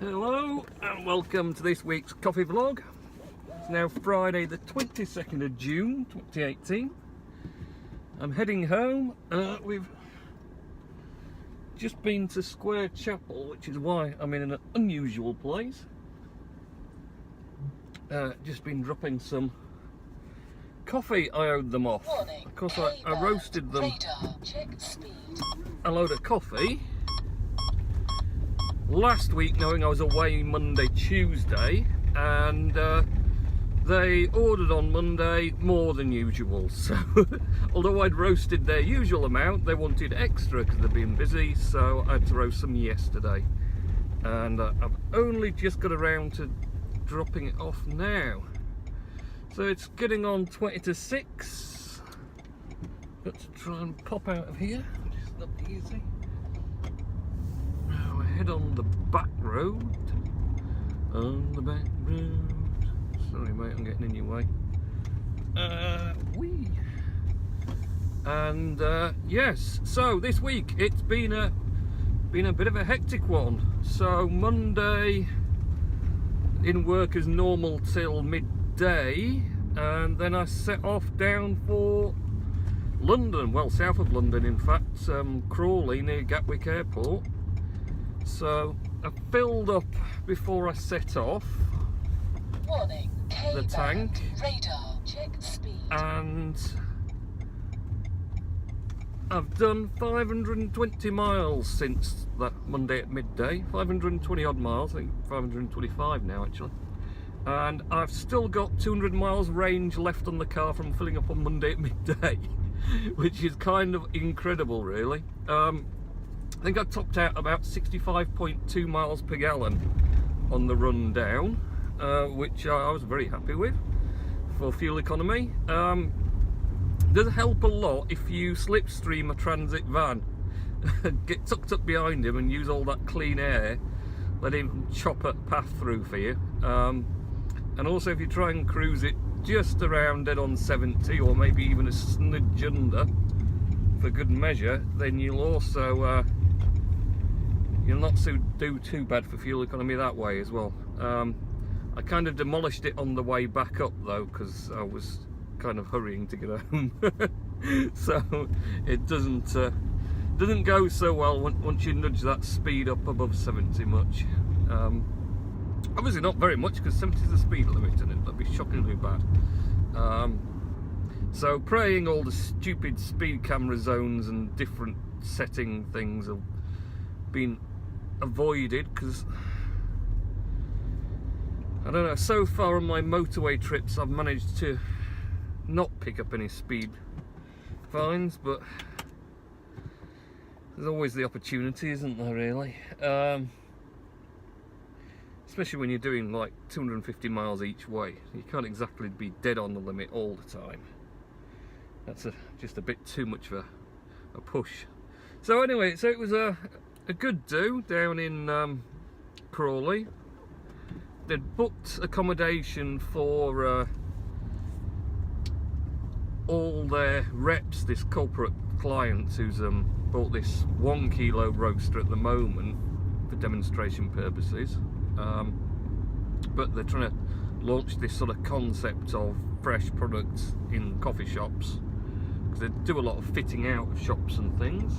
Hello and welcome to this week's coffee vlog. It's now Friday the 22nd of June 2018. I'm heading home. We've just been to Square Chapel, which is why I'm in an unusual place. Just been dropping some coffee I owed them off. Of course I roasted them a load of coffee last week, knowing I was away Monday, Tuesday, and they ordered on Monday more than usual. So although I'd roasted their usual amount, they wanted extra because they've been busy, so I had to roast some yesterday. And I've only just got around to dropping it off now. So it's getting on 20 to 6. Got to try and pop out of here, which is not easy. Now I head on the back road. On the back road. Sorry mate, I'm getting in your way. Wee. And yes, so this week it's been a bit of a hectic one. So Monday in work as normal till midday, and then I set off down for London, well south of London in fact, Crawley near Gatwick Airport. So I filled up before I set off. Warning, the tank, radar, check speed. And I've done 520 miles since that Monday at midday. 520 odd miles, I think 525 now actually. And I've still got 200 miles range left on the car from filling up on Monday at midday, which is kind of incredible really. I think I topped out about 65.2 miles per gallon on the run down, which I was very happy with for fuel economy. Does help a lot if you slipstream a transit van, get tucked up behind him and use all that clean air, let him chop a path through for you. And also if you try and cruise it just around dead on 70 or maybe even a smidge under for good measure, then you'll also you'll not do too bad for fuel economy that way as well. I kind of demolished it on the way back up though, because I was kind of hurrying to get home. So it doesn't go so well once you nudge that speed up above 70 much. Obviously not very much, because 70 is the speed limit and it'll be shockingly bad. So praying all the stupid speed camera zones and different setting things have been avoided, because I don't know, so far on my motorway trips I've managed to not pick up any speed fines, but there's always the opportunity, isn't there really? Especially when you're doing like 250 miles each way. You can't exactly be dead on the limit all the time. That's just a bit too much of a push. So anyway, so it was a good do down in Crawley. They'd booked accommodation for all their reps, this corporate client who's bought this 1 kilo roaster at the moment for demonstration purposes. But they're trying to launch this sort of concept of fresh products in coffee shops, because they do a lot of fitting out of shops and things.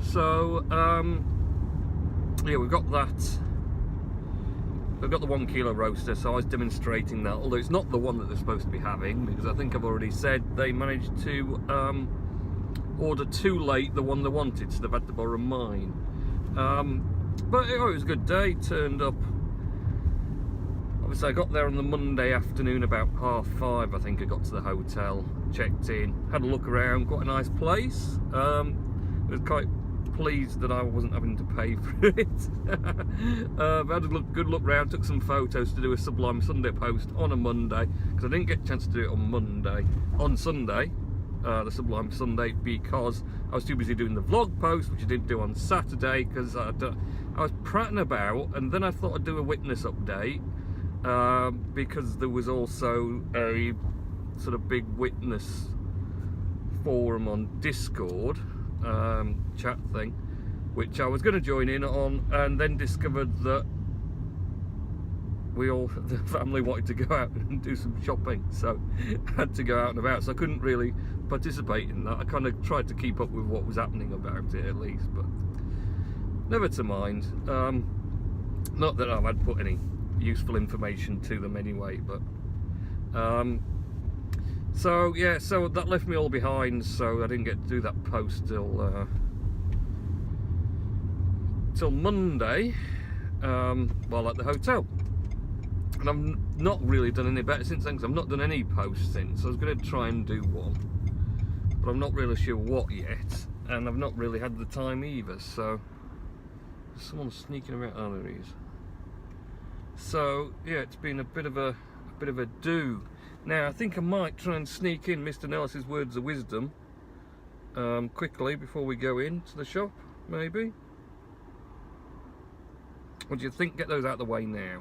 So yeah, we've got that. We've got the 1 kilo roaster, so I was demonstrating that, although it's not the one that they're supposed to be having, because I think I've already said they managed to order too late the one they wanted, so they've had to borrow mine. But it was a good day. Turned up, obviously I got there on the Monday afternoon about 5:30 I think. I got to the hotel, checked in, had a look around, quite a nice place. I was quite pleased that I wasn't having to pay for it. I had a good look round, took some photos to do a Sublime Sunday post on a Monday, because I didn't get a chance to do it on Sunday, the Sublime Sunday, because I was too busy doing the vlog post, which I didn't do on Saturday, because I was prattling about, and then I thought I'd do a witness update, because there was also a sort of big witness forum on Discord, chat thing, which I was going to join in on, and then discovered that the family wanted to go out and do some shopping, so I had to go out and about, so I couldn't really participate in that. I kind of tried to keep up with what was happening about it at least, but never to mind. Not that I've had put any useful information to them anyway, but so yeah, so that left me all behind, so I didn't get to do that post till Monday while at the hotel. And I've not really done any better since then, because I've not done any posts since. I was going to try and do one, but I'm not really sure what yet, and I've not really had the time either. So someone's sneaking around. Oh, there he is. So yeah, it's been a bit of a do. Now I think I might try and sneak in Mr. Nellis's words of wisdom quickly before we go into the shop, maybe. What do you think? Get those out of the way now,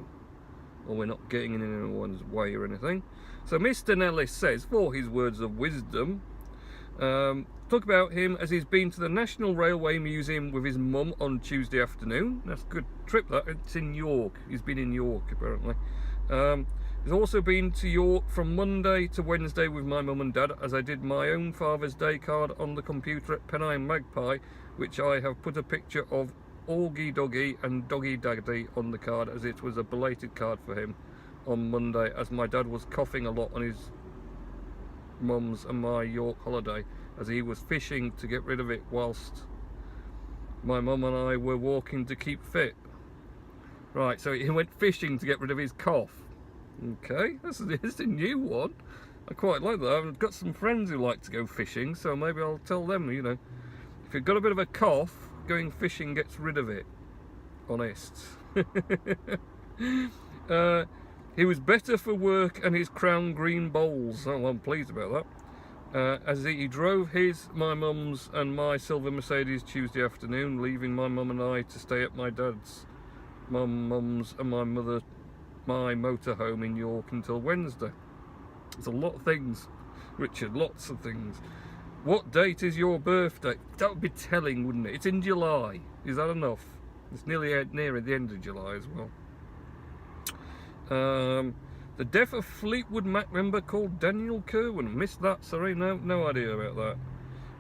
or we're not getting in anyone's way or anything. So Mr. Nellis says, for his words of wisdom, talk about him as he's been to the National Railway Museum with his mum on Tuesday afternoon. That's a good trip, that. It's in York. He's been in York, apparently. He's also been to York from Monday to Wednesday with my mum and dad, as I did my own Father's Day card on the computer at Pennine Magpie, which I have put a picture of Augie Doggy and Doggy Daddy on the card, as it was a belated card for him on Monday, as my dad was coughing a lot on his mum's and my York holiday, as he was fishing to get rid of it whilst my mum and I were walking to keep fit. Right, so he went fishing to get rid of his cough. Okay, that's a new one. I quite like that. I've got some friends who like to go fishing, so maybe I'll tell them, you know, if you've got a bit of a cough, going fishing gets rid of it. Honest. He was better for work and his crown green bowls. Oh, I'm pleased about that. As he drove my mum's and my silver Mercedes Tuesday afternoon, leaving my mum and I to stay at my dad's, mum's and my motorhome in York until Wednesday. It's a lot of things, Richard, lots of things. What date is your birthday? That would be telling, wouldn't it? It's in July. Is that enough? It's nearly near the end of July as well. The death of Fleetwood Mac member called Daniel Kerwin. Missed that, sorry, no idea about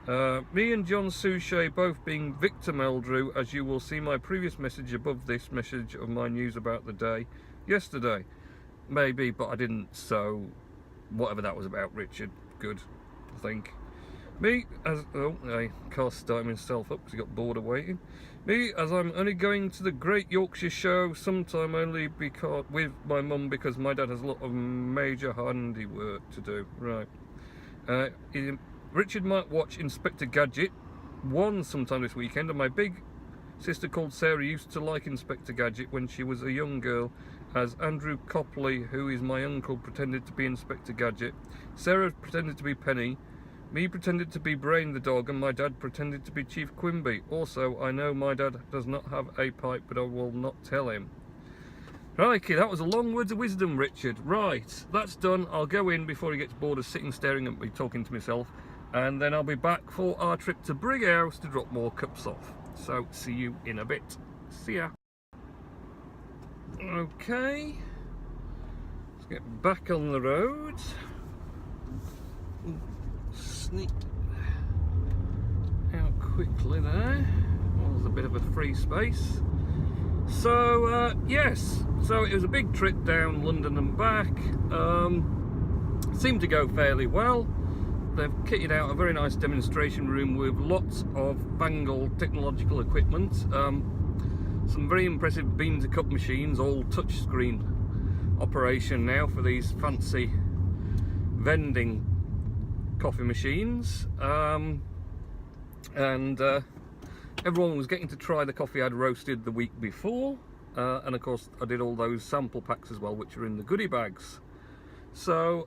that. Me and John Suchet both being Victor Meldrew, as you will see my previous message above this message of my news about the day yesterday. Maybe, but I didn't, so whatever that was about, Richard, good, I think. Me, as, Carl starting himself up because he got bored of waiting. Me, as I'm only going to the Great Yorkshire Show sometime only because with my mum, because my dad has a lot of major handiwork to do. Right. Richard might watch Inspector Gadget 1 sometime this weekend, and my big sister called Sarah used to like Inspector Gadget when she was a young girl, as Andrew Copley, who is my uncle, pretended to be Inspector Gadget. Sarah pretended to be Penny. Me pretended to be Brain the dog, and my dad pretended to be Chief Quimby. Also, I know my dad does not have a pipe, but I will not tell him. Crikey, that was a long words of wisdom, Richard. Right, that's done. I'll go in before he gets bored of sitting staring at me talking to myself, and then I'll be back for our trip to Brighouse to drop more cups off. So, see you in a bit. See ya. Okay, let's get back on the road. Sneak out quickly there. Well, there's a bit of a free space. So yes, so it was a big trip down London and back. Seemed to go fairly well. They've kitted out a very nice demonstration room with lots of fangled technological equipment. Some very impressive bean to cup machines, all touchscreen operation now for these fancy vending coffee machines, and everyone was getting to try the coffee I'd roasted the week before, and of course I did all those sample packs as well, which are in the goodie bags. So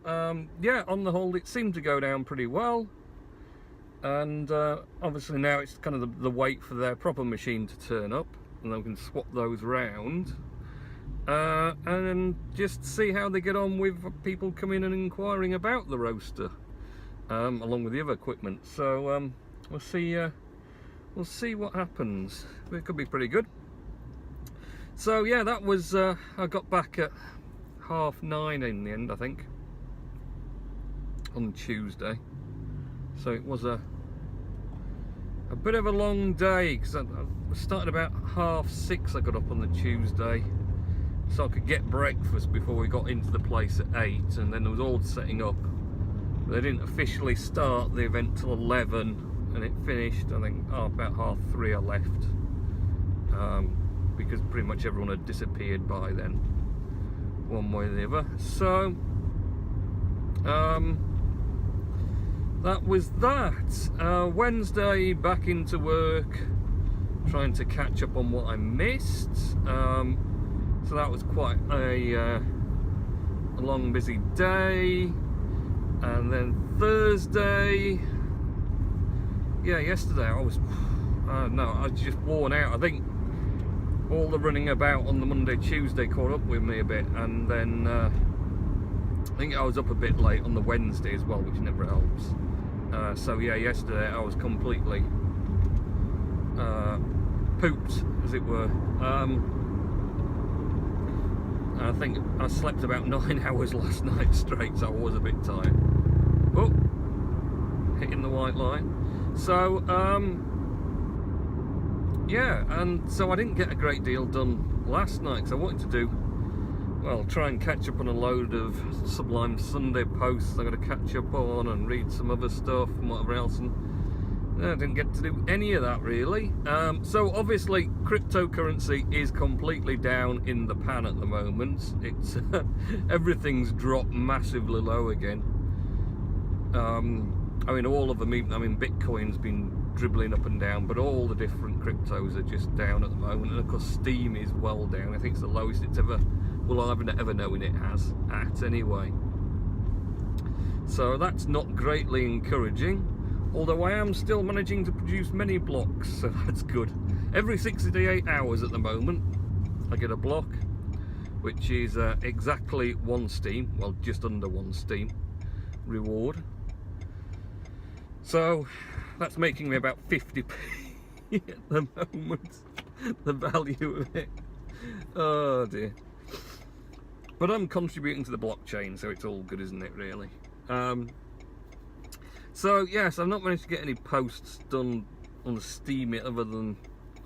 yeah, on the whole it seemed to go down pretty well, and obviously now it's kind of the wait for their proper machine to turn up, and then we can swap those round and just see how they get on with people coming and inquiring about the roaster. Along with the other equipment, so we'll see we'll see what happens. It could be pretty good. So yeah, that was I got back at 9:30 in the end, I think, on Tuesday. So it was a bit of a long day, because I started about 6:30. I got up on the Tuesday so I could get breakfast before we got into the place at 8, and then there was all setting up. They didn't officially start the event till 11, and it finished, I think, about 3:30 I left, because pretty much everyone had disappeared by then, one way or the other. So that was that. Wednesday, back into work, trying to catch up on what I missed. So that was quite a long, busy day. And then Thursday, yeah, yesterday I was just worn out. I think all the running about on the Monday, Tuesday caught up with me a bit, and then I think I was up a bit late on the Wednesday as well, which never helps. So yeah, yesterday I was completely pooped, as it were. I think I slept about 9 hours last night straight, so I was a bit tired. Oh, hitting the white line. So yeah, and so I didn't get a great deal done last night, because I wanted to do, well, try and catch up on a load of Sublime Sunday posts I got to catch up on, and read some other stuff and whatever else, and I didn't get to do any of that really. So obviously cryptocurrency is completely down in the pan at the moment. It's everything's dropped massively low again. I mean, all of them, I mean, Bitcoin's been dribbling up and down, but all the different cryptos are just down at the moment. And of course Steam is well down. I think it's the lowest it's ever, well, I've ever known it has at anyway. So that's not greatly encouraging, although I am still managing to produce many blocks, so that's good. Every 68 hours at the moment I get a block, which is exactly 1 Steam, well, just under 1 Steam reward. So that's making me about 50p at the moment, the value of it. Oh dear. But I'm contributing to the blockchain, so it's all good, isn't it, really? So yes, I've not managed to get any posts done on the Steam yet, other than,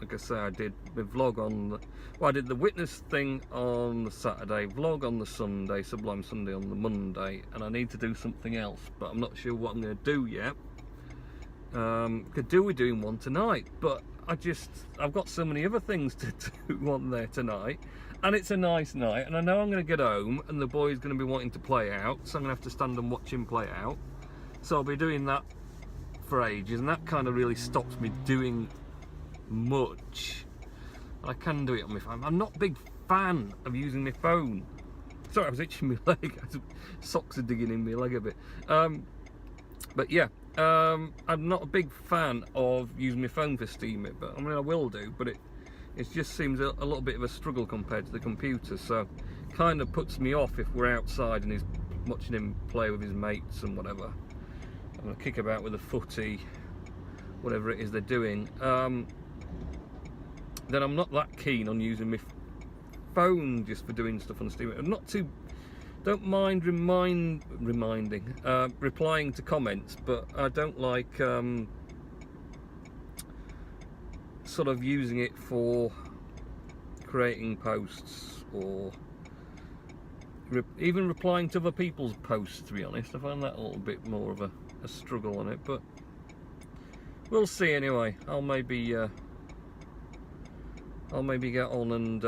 like I say, I did the vlog on the, well, I did the witness thing on the Saturday, vlog on the Sunday, Sublime Sunday on the Monday, and I need to do something else, but I'm not sure what I'm going to do yet. Could do with doing one tonight, but I've got so many other things to do on there tonight, and it's a nice night, and I know I'm going to get home and the boy's going to be wanting to play out, so I'm going to have to stand and watch him play out. So I'll be doing that for ages, and that kind of really stops me doing much. I can do it on my phone. I'm not a big fan of using my phone. Sorry, I was itching my leg. Socks are digging in my leg a bit. But yeah, I'm not a big fan of using my phone for Steam it, but I mean, I will do, but it just seems a little bit of a struggle compared to the computer, so kind of puts me off if we're outside and he's watching him play with his mates and whatever. I'm gonna kick about with a footy, whatever it is they're doing. Then I'm not that keen on using my phone just for doing stuff on Steam. I'm not too, don't mind replying to comments, but I don't like sort of using it for creating posts, or even replying to other people's posts, to be honest. I find that a little bit more of a struggle on it, but we'll see anyway. I'll maybe get on and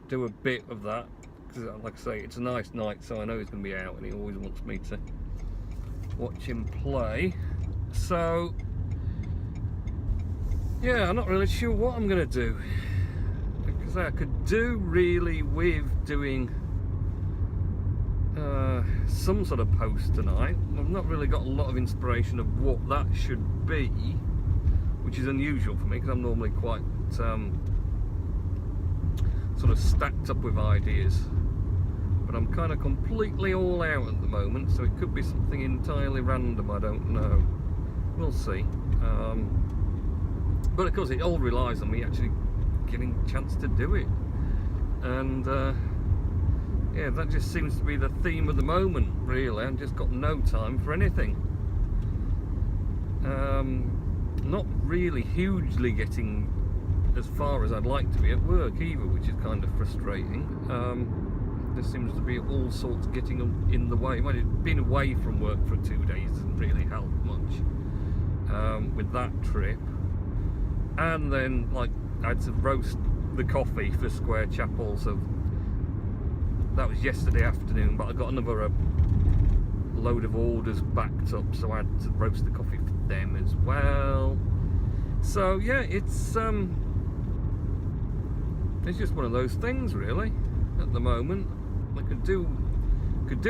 do a bit of that, because like I say, it's a nice night, so I know he's going to be out and he always wants me to watch him play. So yeah, I'm not really sure what I'm going to do, because I could do really with doing some sort of post tonight. I've not really got a lot of inspiration of what that should be, which is unusual for me, because I'm normally quite sort of stacked up with ideas, but I'm kind of completely all out at the moment, so it could be something entirely random, I don't know. We'll see. But of course, it all relies on me actually getting a chance to do it. And yeah, that just seems to be the theme of the moment, really. I've just got no time for anything. Not really hugely getting as far as I'd like to be at work either, which is kind of frustrating. There seems to be all sorts getting in the way. Well, being away from work for 2 days doesn't really help much with that trip. And then, like, I had to roast the coffee for Square Chapel, so that was yesterday afternoon, but I got another load of orders backed up, so I had to roast the coffee for them as well. So yeah, it's just one of those things, really, at the moment. I could do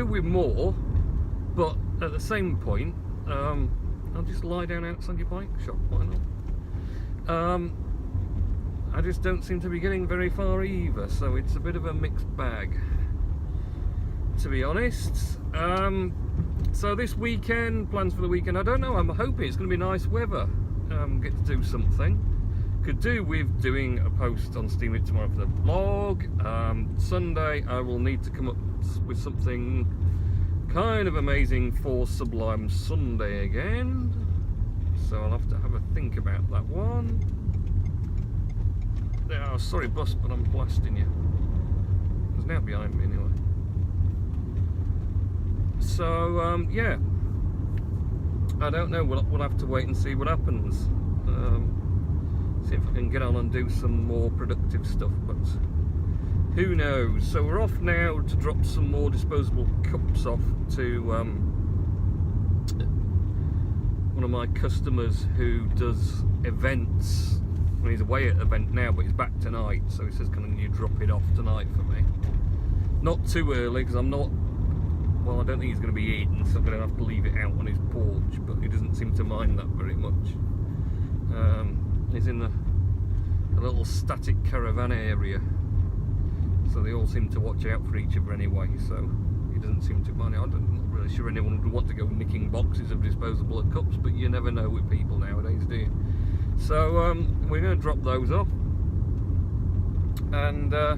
with more, but at the same point, I'll just lie down outside your bike shop, why not? I just don't seem to be getting very far either, so it's a bit of a mixed bag, to be honest. So this weekend, plans for the weekend, I don't know, I'm hoping it's going to be nice weather. Get to do something. Could do with doing a post on Steam It tomorrow for the vlog. Sunday I will need to come up with something kind of amazing for Sublime Sunday again, so I'll have to have a think about that one. Oh, sorry bus, but I'm blasting you. It's now behind me anyway. So yeah, I don't know, we'll have to wait and see what happens. See if I can get on and do some more productive stuff, but who knows. So we're off now to drop some more disposable cups off to one of my customers who does events. Well, he's away at an event now, but he's back tonight, so he says, can you drop it off tonight for me? Not too early, because I'm not, well, I don't think he's going to be eating, so I'm going to have to leave it out on his porch, but he doesn't seem to mind that very much. He's in a little static caravan area, so they all seem to watch out for each other anyway, so he doesn't seem to mind it. I'm not really sure anyone would want to go nicking boxes of disposable cups, but you never know with people nowadays, do you? So we're going to drop those off, and I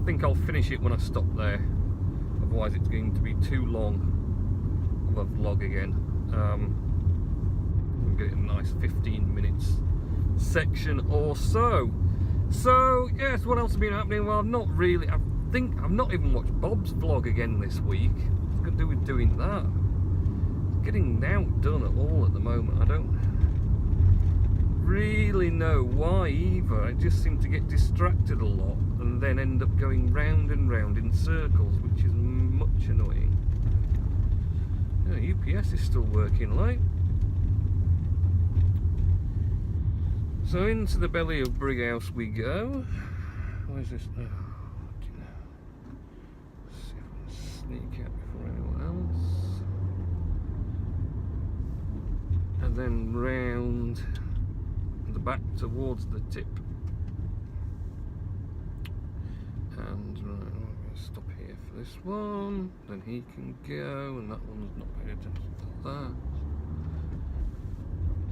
think I'll finish it when I stop there, otherwise it's going to be too long of a vlog again. We'll get it a nice 15 minutes section or so. So yes, what else has been happening? Well, I've not really, I think I've not even watched Bob's vlog again this week. What's going to do with doing that? It's getting outdone at all at the moment. I don't really know why either. I just seem to get distracted a lot and then end up going round and round in circles, which is much annoying. Yeah, UPS is still working late. So into the belly of Brighouse we go. Where's this? Oh, let's see if I can sneak out before anyone else. And then round the back towards the tip. And right, I'm going to stop here for this one. Then he can go, and that one's not paying attention to that.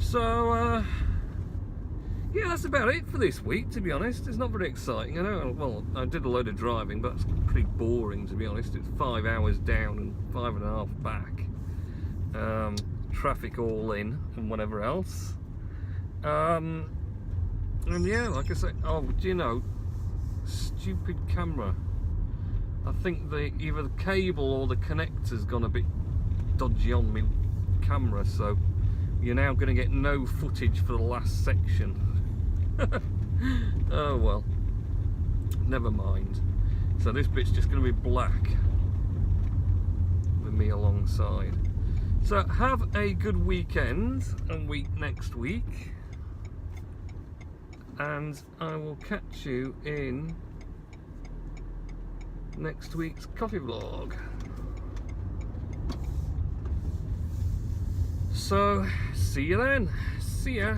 So, yeah, that's about it for this week, to be honest. It's not very exciting. I know, well, I did a load of driving, but it's pretty boring, to be honest. It's 5 hours down and 5.5 back. Traffic all in and whatever else. And yeah, like I say, oh, do you know, stupid camera. I think either the cable or the connector's gone a bit dodgy on my camera, so you're now going to get no footage for the last section. Oh well, never mind. So this bit's just going to be black with me alongside. So have a good weekend and week next week, and I will catch you in next week's coffee vlog. So see you then. See ya.